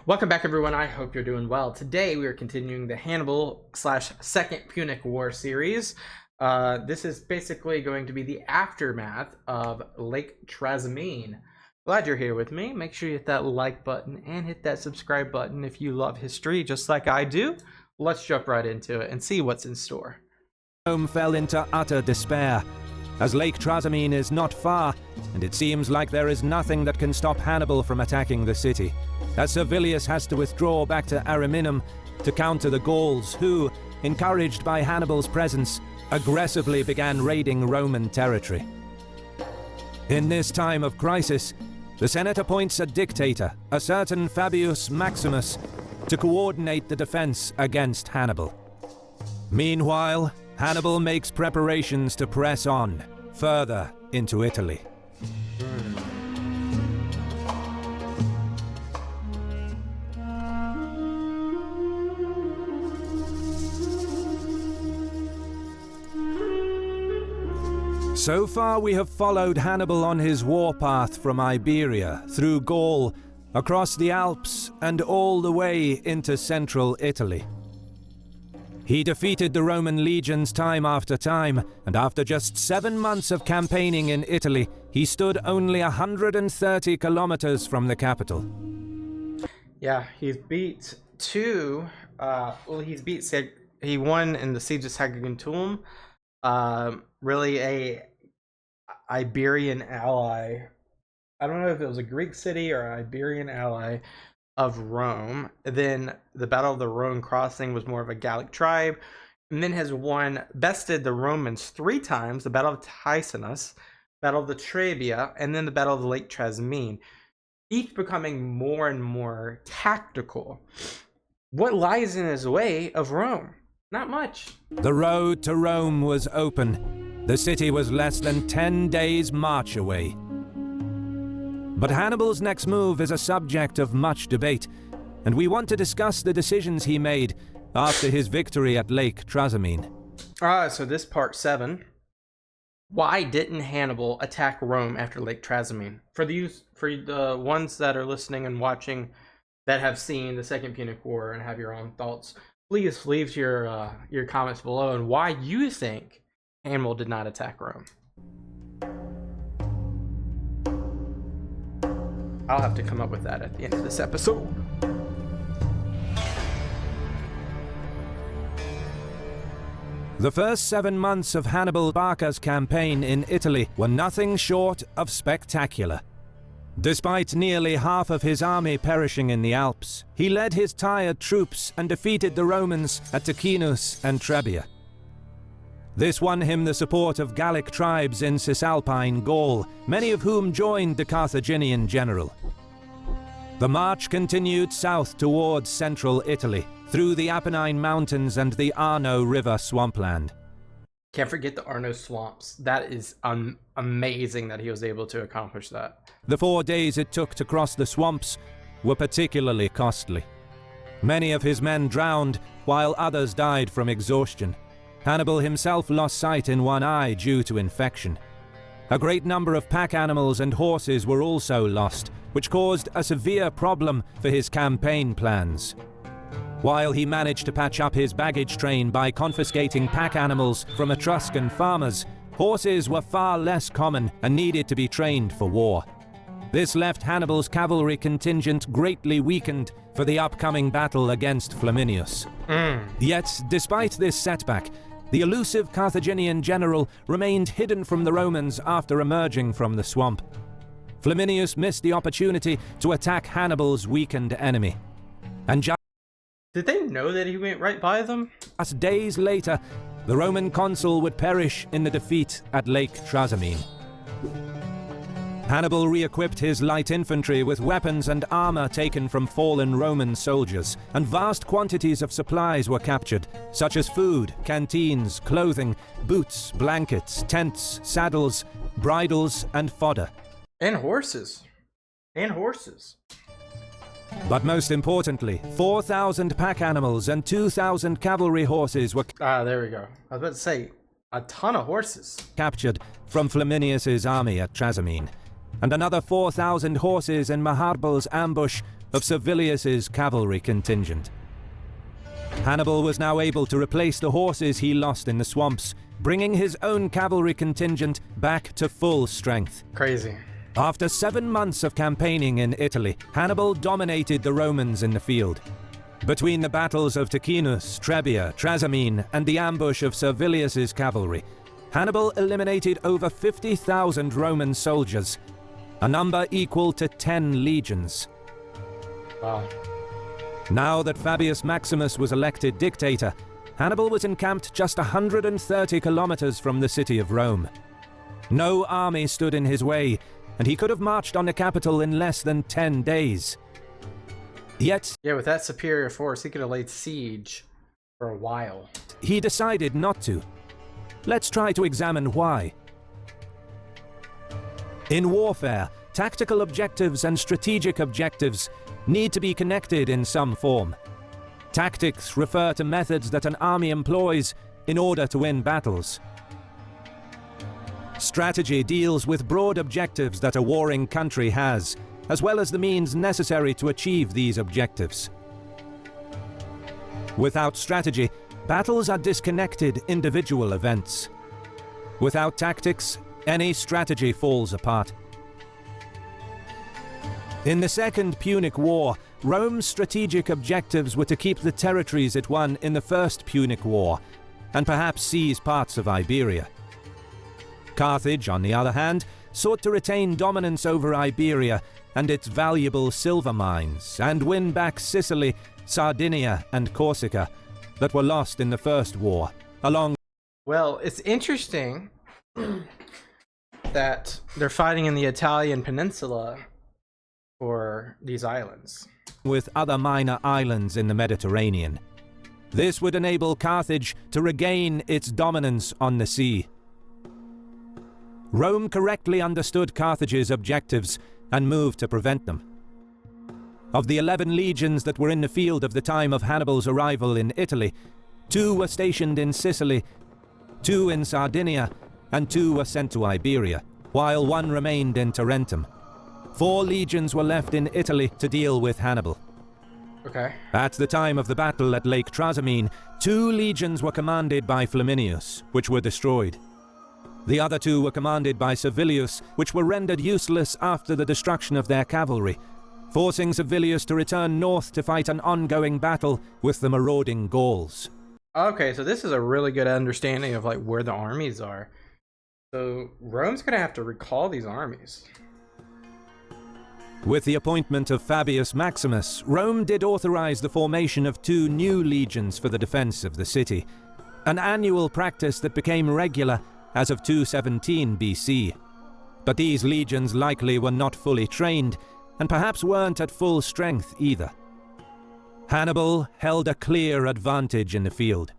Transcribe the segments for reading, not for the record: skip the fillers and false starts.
Welcome back, everyone. I hope you're doing well. Today we are continuing the Hannibal / Second Punic War series. This is basically going to be the aftermath of Lake Trasimene. Glad you're here with me. Make sure you hit that like button and hit that subscribe button if you love history just like I do. Let's jump right into it and see what's in store. Rome fell into utter despair, as Lake Trasimene is not far, and it seems like there is nothing that can stop Hannibal from attacking the city, as Servilius has to withdraw back to Ariminum to counter the Gauls who, encouraged by Hannibal's presence, aggressively began raiding Roman territory. In this time of crisis, the Senate appoints a dictator, a certain Fabius Maximus, to coordinate the defense against Hannibal. Meanwhile, Hannibal makes preparations to press on, further into Italy. So far we have followed Hannibal on his warpath from Iberia, through Gaul, across the Alps, and all the way into central Italy. He defeated the Roman legions time after time, and after just 7 months of campaigning in Italy, he stood only 130 kilometers from the capital. Yeah, he's beat he won in the siege of Saguntum. Really a Iberian ally. I don't know if it was a Greek city or an Iberian ally of Rome. Then the Battle of the Rhone crossing was more of a Gallic tribe, and then has bested the Romans 3 times: the Battle of Ticinus, Battle of the Trebia, and then the Battle of Lake Trasimene, each becoming more and more tactical. What lies in his way of Rome? Not much. The road to Rome was open. The city was less than 10 days' march away. But Hannibal's next move is a subject of much debate, and we want to discuss the decisions he made after his victory at Lake Trasimene. So this part 7. Why didn't Hannibal attack Rome after Lake Trasimene? For the ones that are listening and watching that have seen the Second Punic War and have your own thoughts, please leave your comments below and why you think Hannibal did not attack Rome. I'll have to come up with that at the end of this episode. The first 7 months of Hannibal Barca's campaign in Italy were nothing short of spectacular. Despite nearly half of his army perishing in the Alps, he led his tired troops and defeated the Romans at Ticinus and Trebia. This won him the support of Gallic tribes in Cisalpine Gaul, many of whom joined the Carthaginian general. The march continued south towards central Italy, through the Apennine Mountains and the Arno River swampland. Can't forget the Arno swamps. That is amazing that he was able to accomplish that. The 4 days it took to cross the swamps were particularly costly. Many of his men drowned, while others died from exhaustion. Hannibal himself lost sight in one eye due to infection. A great number of pack animals and horses were also lost, which caused a severe problem for his campaign plans. While he managed to patch up his baggage train by confiscating pack animals from Etruscan farmers, horses were far less common and needed to be trained for war. This left Hannibal's cavalry contingent greatly weakened for the upcoming battle against Flaminius. Yet, despite this setback, the elusive Carthaginian general remained hidden from the Romans after emerging from the swamp. Flaminius missed the opportunity to attack Hannibal's weakened enemy. And did they know that he went right by them? just days later, the Roman consul would perish in the defeat at Lake Trasimene. Hannibal re-equipped his light infantry with weapons and armor taken from fallen Roman soldiers, and vast quantities of supplies were captured, such as food, canteens, clothing, boots, blankets, tents, saddles, bridles, and fodder. And horses. But most importantly, 4,000 pack animals and 2,000 cavalry horses were there we go. I was about to say, a ton of horses captured from Flaminius's army at Trasimene, and another 4,000 horses in Maharbal's ambush of Servilius's cavalry contingent. Hannibal was now able to replace the horses he lost in the swamps, bringing his own cavalry contingent back to full strength. Crazy. After 7 months of campaigning in Italy, Hannibal dominated the Romans in the field. Between the battles of Ticinus, Trebia, Trasimene, and the ambush of Servilius's cavalry, Hannibal eliminated over 50,000 Roman soldiers, a number equal to 10 legions. Wow. Now that Fabius Maximus was elected dictator, Hannibal was encamped just 130 kilometers from the city of Rome. No army stood in his way, and he could have marched on the capital in less than 10 days. Yet, Yeah, with that superior force, he could have laid siege for a while. he decided not to. Let's try to examine why. In warfare, tactical objectives and strategic objectives need to be connected in some form. Tactics refer to methods that an army employs in order to win battles. Strategy deals with broad objectives that a warring country has, as well as the means necessary to achieve these objectives. Without strategy, battles are disconnected individual events. Without tactics, any strategy falls apart. In the Second Punic War, Rome's strategic objectives were to keep the territories it won in the First Punic War, and perhaps seize parts of Iberia. Carthage, on the other hand, sought to retain dominance over Iberia and its valuable silver mines, and win back Sicily, Sardinia, and Corsica that were lost in the First War, along. Well, it's interesting that they're fighting in the Italian peninsula for these islands. With other minor islands in the Mediterranean. This would enable Carthage to regain its dominance on the sea. Rome correctly understood Carthage's objectives and moved to prevent them. Of the 11 legions that were in the field of the time of Hannibal's arrival in Italy, 2 were stationed in Sicily, 2 in Sardinia, and 2 were sent to Iberia, while 1 remained in Tarentum. 4 legions were left in Italy to deal with Hannibal. Okay. At the time of the battle at Lake Trasimene, 2 legions were commanded by Flaminius, which were destroyed. The other 2 were commanded by Servilius, which were rendered useless after the destruction of their cavalry, forcing Servilius to return north to fight an ongoing battle with the marauding Gauls. Okay, so this is a really good understanding of like where the armies are. So Rome's gonna have to recall these armies. With the appointment of Fabius Maximus, Rome did authorize the formation of 2 new legions for the defense of the city, an annual practice that became regular as of 217 BC. But these legions likely were not fully trained, and perhaps weren't at full strength either. Hannibal held a clear advantage in the field.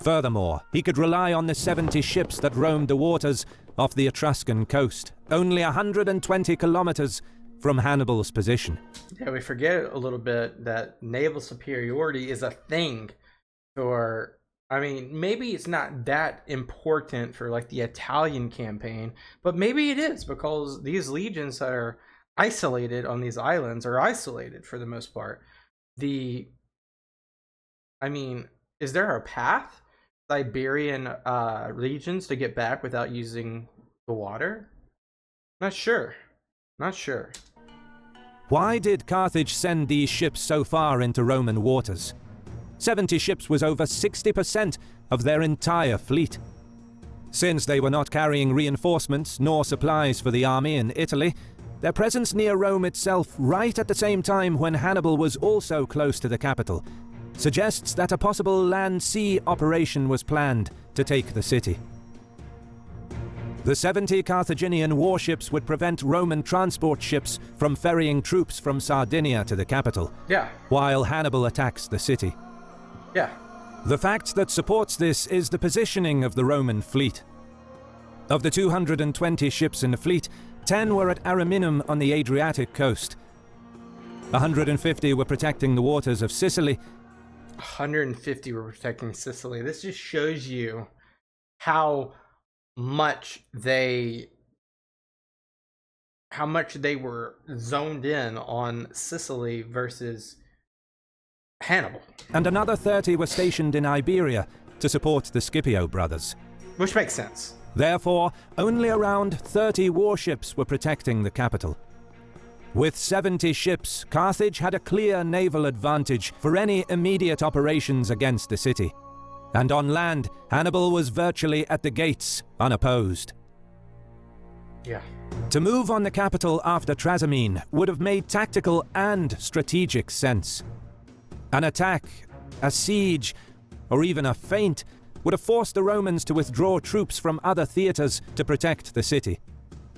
Furthermore, he could rely on the 70 ships that roamed the waters off the Etruscan coast, only 120 kilometers from Hannibal's position. Yeah, we forget a little bit that naval superiority is a thing for, I mean, maybe it's not that important for like the Italian campaign, but maybe it is, because these legions that are isolated on these islands are isolated for the most part. I mean, is there a path Iberian legions to get back without using the water? Not sure. Not sure. Why did Carthage send these ships so far into Roman waters? 70 ships was over 60% of their entire fleet. Since they were not carrying reinforcements nor supplies for the army in Italy, their presence near Rome itself, right at the same time when Hannibal was also close to the capital, suggests that a possible land-sea operation was planned to take the city. The 70 Carthaginian warships would prevent Roman transport ships from ferrying troops from Sardinia to the capital, Yeah. while Hannibal attacks the city. Yeah. The fact that supports this is the positioning of the Roman fleet. Of the 220 ships in the fleet, 10 were at Ariminum on the Adriatic coast. 150 were protecting the waters of Sicily. 150 were protecting Sicily. This just shows you how much they how much they were zoned in on Sicily versus Hannibal. And another 30 were stationed in Iberia to support the Scipio brothers. Which makes sense. Therefore, only around 30 warships were protecting the capital. With 70 ships, Carthage had a clear naval advantage for any immediate operations against the city. And on land, Hannibal was virtually at the gates, unopposed. Yeah. To move on the capital after Trasimene would have made tactical and strategic sense. An attack, a siege, or even a feint would have forced the Romans to withdraw troops from other theatres to protect the city.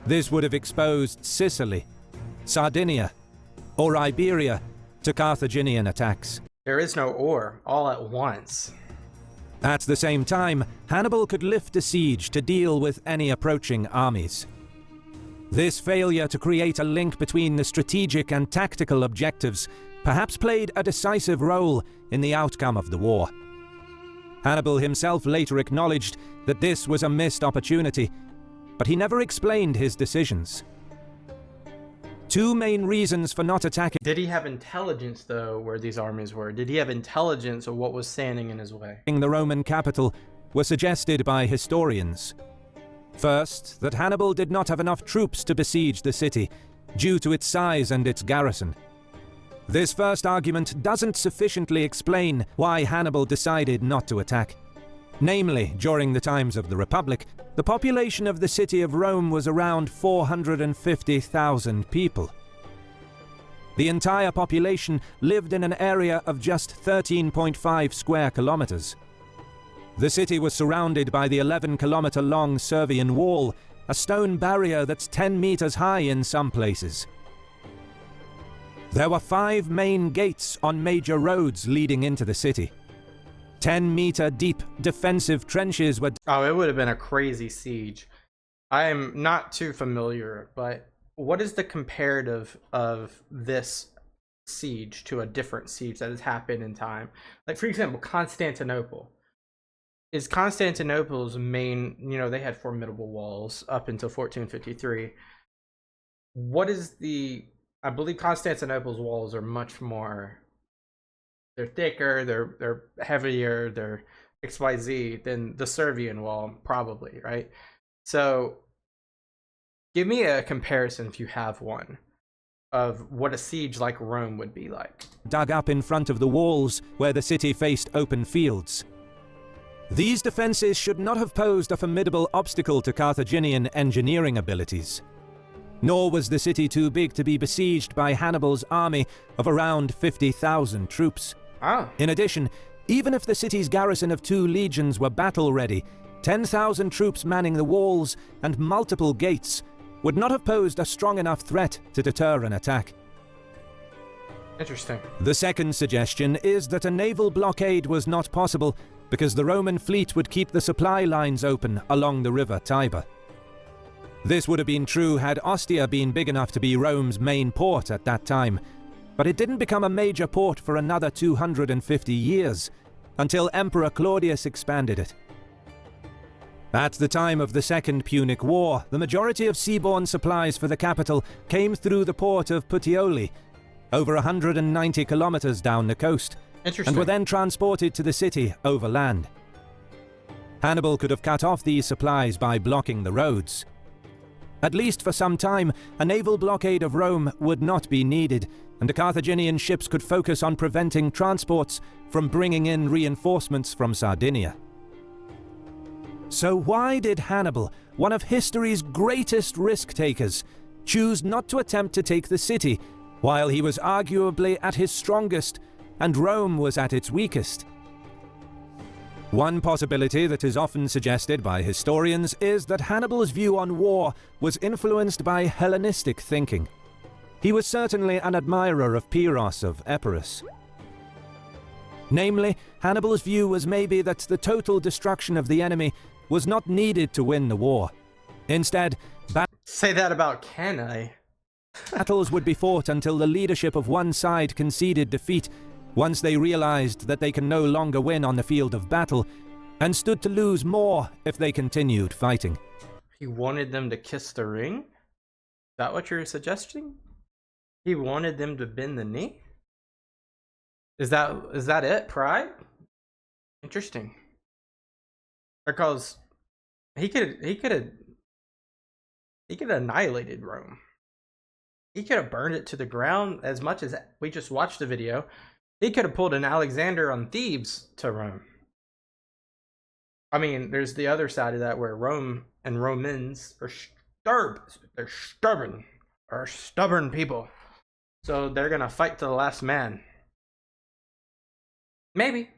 This would have exposed Sicily, Sardinia, or Iberia to Carthaginian attacks. There is no or, all at once. At the same time, Hannibal could lift a siege to deal with any approaching armies. This failure to create a link between the strategic and tactical objectives perhaps played a decisive role in the outcome of the war. Hannibal himself later acknowledged that this was a missed opportunity, but he never explained his decisions. Two main reasons for not attacking. Did he have intelligence, though, where these armies were? Did he have intelligence of what was standing in his way? The Roman capital were suggested by historians. First, that Hannibal did not have enough troops to besiege the city, due to its size and its garrison. This first argument doesn't sufficiently explain why Hannibal decided not to attack. Namely, during the times of the Republic, the population of the city of Rome was around 450,000 people. The entire population lived in an area of just 13.5 square kilometers. The city was surrounded by the 11-kilometer-long Servian Wall, a stone barrier that's 10 meters high in some places. There were 5 main gates on major roads leading into the city. 10-meter-deep defensive trenches were... Oh, it would have been a crazy siege. I am not too familiar, but what is the comparative of this siege to a different siege that has happened in time? Like, for example, Constantinople. Is Constantinople's main, they had formidable walls up until 1453. What is I believe Constantinople's walls are much more, they're thicker, they're heavier, they're XYZ than the Servian wall, probably, right? So give me a comparison, if you have one, of what a siege like Rome would be like. Dug up in front of the walls where the city faced open fields. These defenses should not have posed a formidable obstacle to Carthaginian engineering abilities. Nor was the city too big to be besieged by Hannibal's army of around 50,000 troops. In addition, even if the city's garrison of 2 legions were battle-ready, 10,000 troops manning the walls and multiple gates would not have posed a strong enough threat to deter an attack. Interesting. The second suggestion is that a naval blockade was not possible because the Roman fleet would keep the supply lines open along the river Tiber. This would have been true had Ostia been big enough to be Rome's main port at that time, but it didn't become a major port for another 250 years, until Emperor Claudius expanded it. At the time of the Second Punic War, the majority of seaborne supplies for the capital came through the port of Puteoli, over 190 kilometers down the coast, and were then transported to the city overland. Hannibal could have cut off these supplies by blocking the roads. At least for some time, a naval blockade of Rome would not be needed, and the Carthaginian ships could focus on preventing transports from bringing in reinforcements from Sardinia. So why did Hannibal, one of history's greatest risk-takers, choose not to attempt to take the city, while he was arguably at his strongest and Rome was at its weakest? One possibility that is often suggested by historians is that Hannibal's view on war was influenced by Hellenistic thinking. He was certainly an admirer of Pyrrhus of Epirus. Namely, Hannibal's view was maybe that the total destruction of the enemy was not needed to win the war. Instead, say that about Cannae. Battles would be fought until the leadership of one side conceded defeat, once they realized that they can no longer win on the field of battle, and stood to lose more if they continued fighting. He wanted them to kiss the ring? that what you're suggesting? He wanted them to bend the knee? Is that it? Pride? Interesting. Because he could have annihilated Rome. He could have burned it to the ground as much as we just watched the video. He could have pulled an Alexander on Thebes to Rome. I mean, there's the other side of that where Rome and Romans are They're stubborn. Are stubborn people. So they're gonna fight to the last man. Maybe.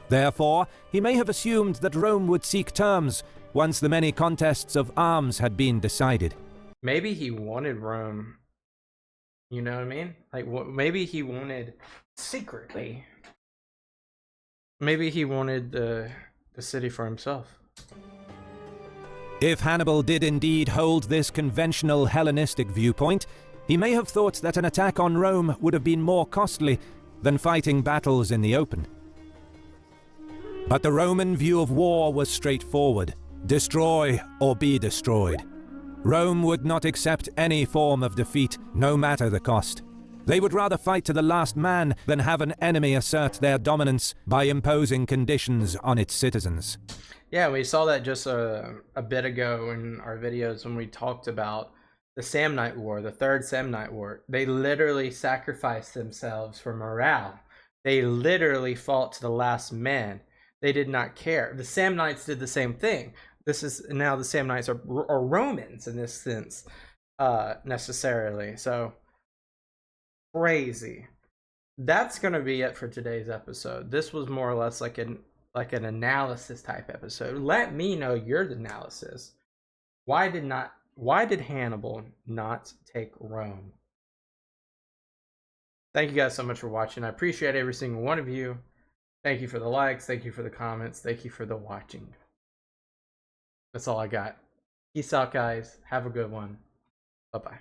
Therefore, he may have assumed that Rome would seek terms once the many contests of arms had been decided. Maybe he wanted Rome. You know what I mean? Like, maybe he wanted secretly. Maybe he wanted the city for himself. If Hannibal did indeed hold this conventional Hellenistic viewpoint, he may have thought that an attack on Rome would have been more costly than fighting battles in the open. But the Roman view of war was straightforward: destroy or be destroyed. Rome would not accept any form of defeat, no matter the cost. They would rather fight to the last man than have an enemy assert their dominance by imposing conditions on its citizens. Yeah, we saw that just a bit ago in our videos when we talked about the Samnite War, the Third Samnite War. They literally sacrificed themselves for morale. They literally fought to the last man. They did not care. The Samnites did the same thing. This is now the Samnites are Romans in this sense, necessarily. So crazy. That's gonna be it for today's episode. This was more or less like an analysis type episode. Let me know your analysis. Why did Hannibal not take Rome? Thank you guys so much for watching. I appreciate every single one of you. Thank you for the likes. Thank you for the comments. Thank you for the watching. That's all I got. Peace out, guys. Have a good one. Bye-bye.